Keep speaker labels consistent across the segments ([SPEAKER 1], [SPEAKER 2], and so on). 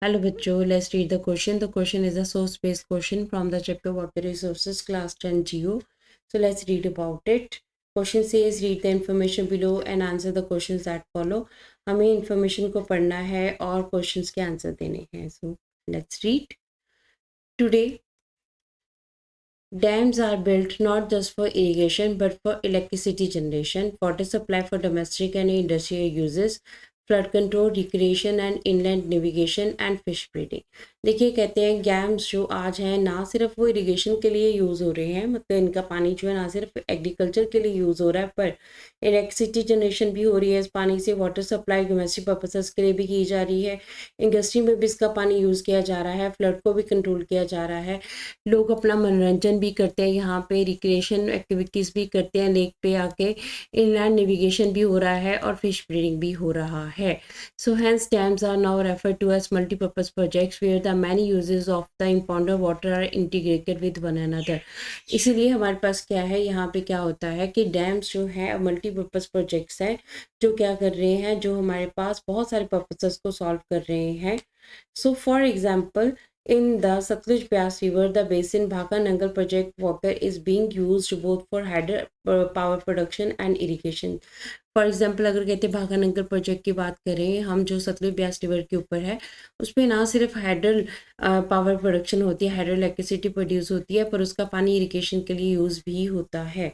[SPEAKER 1] Hello bachcho, let's read the question. The question is a source-based question from the chapter Water Resources, class 10 Geo. So let's read about it. Question says read the information below and answer the questions that follow. हमें information को पढ़ना है और questions के answer देने हैं. So let's read. Today, dams are built not just for irrigation but for electricity generation, water supply for domestic and industrial uses, flood control, recreation and inland navigation and fish breeding. देखिए कहते हैं dams जो आज हैं ना सिर्फ वो irrigation के लिए यूज़ हो रहे हैं, मतलब इनका पानी जो है ना सिर्फ एग्रीकल्चर के लिए यूज़ हो रहा है पर इलेक्ट्रिसिटी जनरेशन भी हो रही है इस पानी से, वाटर सप्लाई डोमेस्टिक पर्पसेस के लिए भी की जा रही है, इंडस्ट्री में भी इसका पानी यूज़ किया जा रहा है, फ्लड को भी कंट्रोल किया जा रहा है, लोग अपना मनोरंजन भी करते हैं, यहाँ पे रिक्रिएशन एक्टिविटीज़ भी करते हैं, लेक पे आके इनलैंड नेविगेशन भी हो रहा है और फिश ब्रीडिंग भी हो रहा है. So hence dams are now referred to as multi-purpose projects where the many uses of the impounded water are integrated with one another. इसीलिए हमारे पास क्या है, यहाँ पे क्या होता है कि डैम्स जो है मल्टीपर्पज़ प्रोजेक्ट्स हैं जो क्या कर रहे हैं, जो हमारे पास बहुत सारे पर्पसेस को सॉल्व कर रहे हैं. So for example, in the Satluj Beas River, the basin Bhaka Nangal project water is being used both for hydro power production and irrigation. For example अगर कहते हैं भागा नंगल प्रोजेक्ट की बात करें हम, जो सतलुज ब्यास रिवर के ऊपर है, उस पर ना सिर्फ हाइडल पावर प्रोडक्शन होती है, हाइडल इलेक्ट्रिसिटी प्रोड्यूस होती है, पर उसका पानी इरिगेशन के लिए यूज़ भी होता है.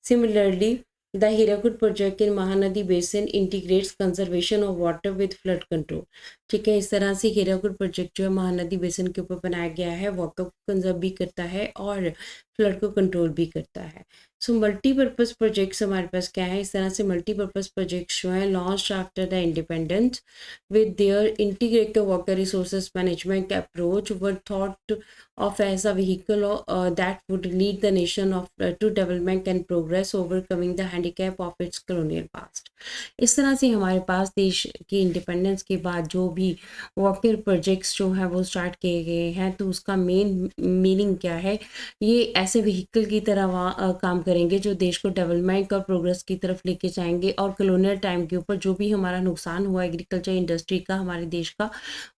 [SPEAKER 1] Similarly the Hirakud project in Mahanadi basin integrates conservation of water with flood control. ठीक है, इस तरह से हीराकुड प्रोजेक्ट जो है महानदी बेसिन के ऊपर बनाया गया है, वाटर को कंजर्व भी करता है और फ्लड को कंट्रोल भी करता है. सो मल्टीपर्पज़ प्रोजेक्ट्स हमारे पास क्या है, इस तरह से मल्टीपर्पज़ प्रोजेक्ट्स जो हैं launch after the independence with their integrated water resources management approach were thought of as a vehicle that would lead the nation to development and progress, overcoming the handicap of its colonial past. इस तरह से हमारे पास देश की independence के बाद जो भी वाटर प्रोजेक्ट्स जो हैं वो स्टार्ट किए गए हैं, तो उसका मेन मीनिंग क्या है, ये ऐसे व्हीकल की तरह काम करेंगे जो देश को डेवलपमेंट और प्रोग्रेस की तरफ लेके जाएंगे और कॉलोनियल टाइम के ऊपर जो भी हमारा नुकसान हुआ एग्रीकल्चर इंडस्ट्री का हमारे देश का,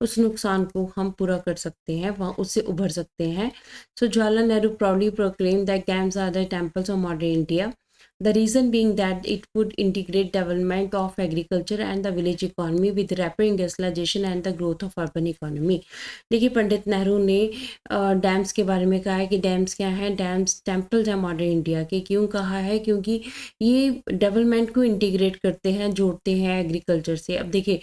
[SPEAKER 1] उस नुकसान को हम पूरा कर सकते हैं, वहाँ उससे उभर सकते हैं. So Jawaharlal Nehru proudly proclaim that dams are the temples of modern India. The reason being that it would integrate development of agriculture and the village economy with rapid industrialization and the growth of urban economy. देखिए पंडित नेहरू ने dams के बारे में कहा है कि dams क्या हैं, डैम्स टेम्पल्स हैं मॉडर्न इंडिया के. क्यों कहा है, क्योंकि ये डेवलपमेंट को इंटीग्रेट करते हैं, जोड़ते हैं एग्रीकल्चर से. अब देखिए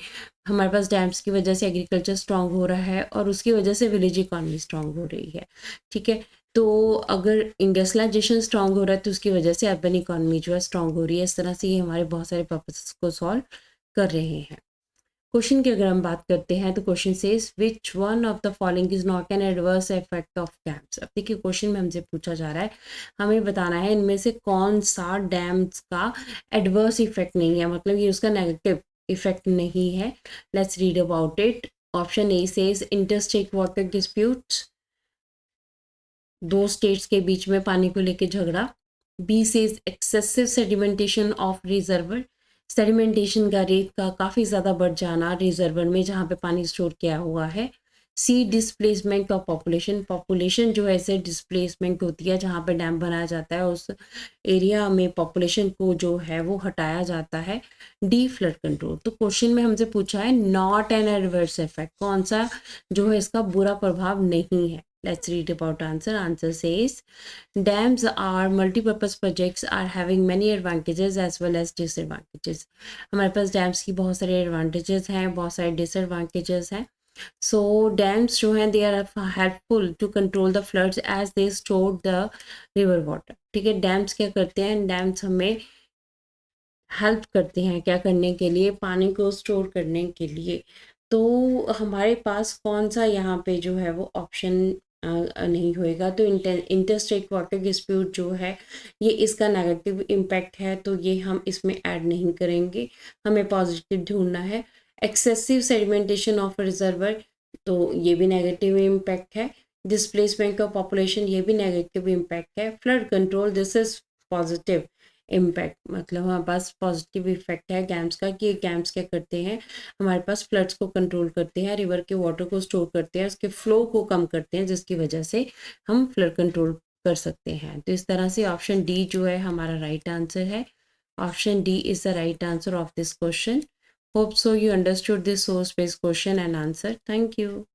[SPEAKER 1] हमारे पास डैम्स की वजह से एग्रीकल्चर स्ट्रांग हो रहा है और उसकी वजह से विलेज इकॉनमी स्ट्रांग हो रही है. ठीक है, तो अगर इंडस्ट्रियलाइजेशन स्ट्रांग हो रहा है तो उसकी वजह से अर्बन इकॉनमी जो है स्ट्रांग हो रही है. इस तरह से ये हमारे बहुत सारे पर्पसेस को सॉल्व कर रहे हैं. क्वेश्चन की अगर हम बात करते हैं तो question says which one of the following is not an adverse effect of dams. अब देखिए क्वेश्चन में हमसे पूछा जा रहा है, हमें बताना है इनमें से कौन सा डैम्स का एडवर्स इफेक्ट नहीं है, मतलब ये उसका नेगेटिव इफेक्ट नहीं है. Let's read about it. Option A says interstate water disputes, दो स्टेट्स के बीच में पानी को लेके झगड़ा. B says excessive sedimentation of reservoir, sedimentation का रेट का काफ़ी ज़्यादा बढ़ जाना रिजर्वर में जहाँ पे पानी स्टोर किया हुआ है. सी डिस्प्लेसमेंट ऑफ पॉपुलेशन, पॉपुलेशन जो है ऐसे डिस्प्लेसमेंट होती है जहाँ पे डैम बनाया जाता है उस एरिया में पॉपुलेशन को जो है वो हटाया जाता है. D flood control. तो क्वेश्चन में हमसे पूछा है नॉट एन एडवर्स इफेक्ट, कौन सा जो है इसका बुरा प्रभाव नहीं है. Let's read about answer. Answer says dams are multi-purpose projects are having many advantages as well as disadvantages. हमारे पास डैम्स की बहुत सारे एडवांटेजेस हैं, बहुत सारे डिसएडवांटेजेस हैं. सो डैम्स जो हैं they are helpful to control the floods as they store the river water. ठीक है, डैम्स क्या करते हैं, डैम्स हमें हेल्प करते हैं क्या करने के लिए, पानी को स्टोर करने के लिए. तो हमारे पास कौन सा यहाँ पे जो है वो ऑप्शन नहीं होएगा, तो इंटरस्टेट वाटर डिस्प्यूट जो है ये इसका नेगेटिव इम्पैक्ट है, तो ये हम इसमें ऐड नहीं करेंगे, हमें पॉजिटिव ढूंढना है. एक्सेसिव सेडिमेंटेशन ऑफ रिजर्वर, तो ये भी नेगेटिव इम्पैक्ट है. डिस्प्लेसमेंट ऑफ पॉपुलेशन, ये भी नेगेटिव इम्पैक्ट है. Flood control, this is positive impact, मतलब हमारे पास पॉजिटिव इफेक्ट है डैम्स का कि डैम्स क्या करते हैं, हमारे पास फ्लड्स को कंट्रोल करते हैं, रिवर के वाटर को स्टोर करते हैं, उसके फ्लो को कम करते हैं, जिसकी वजह से हम फ्लड कंट्रोल कर सकते हैं। तो इस तरह से ऑप्शन डी जो है हमारा राइट आंसर है। Option D is the right answer of this question. Hope so you understood this source based question and answer. Thank you.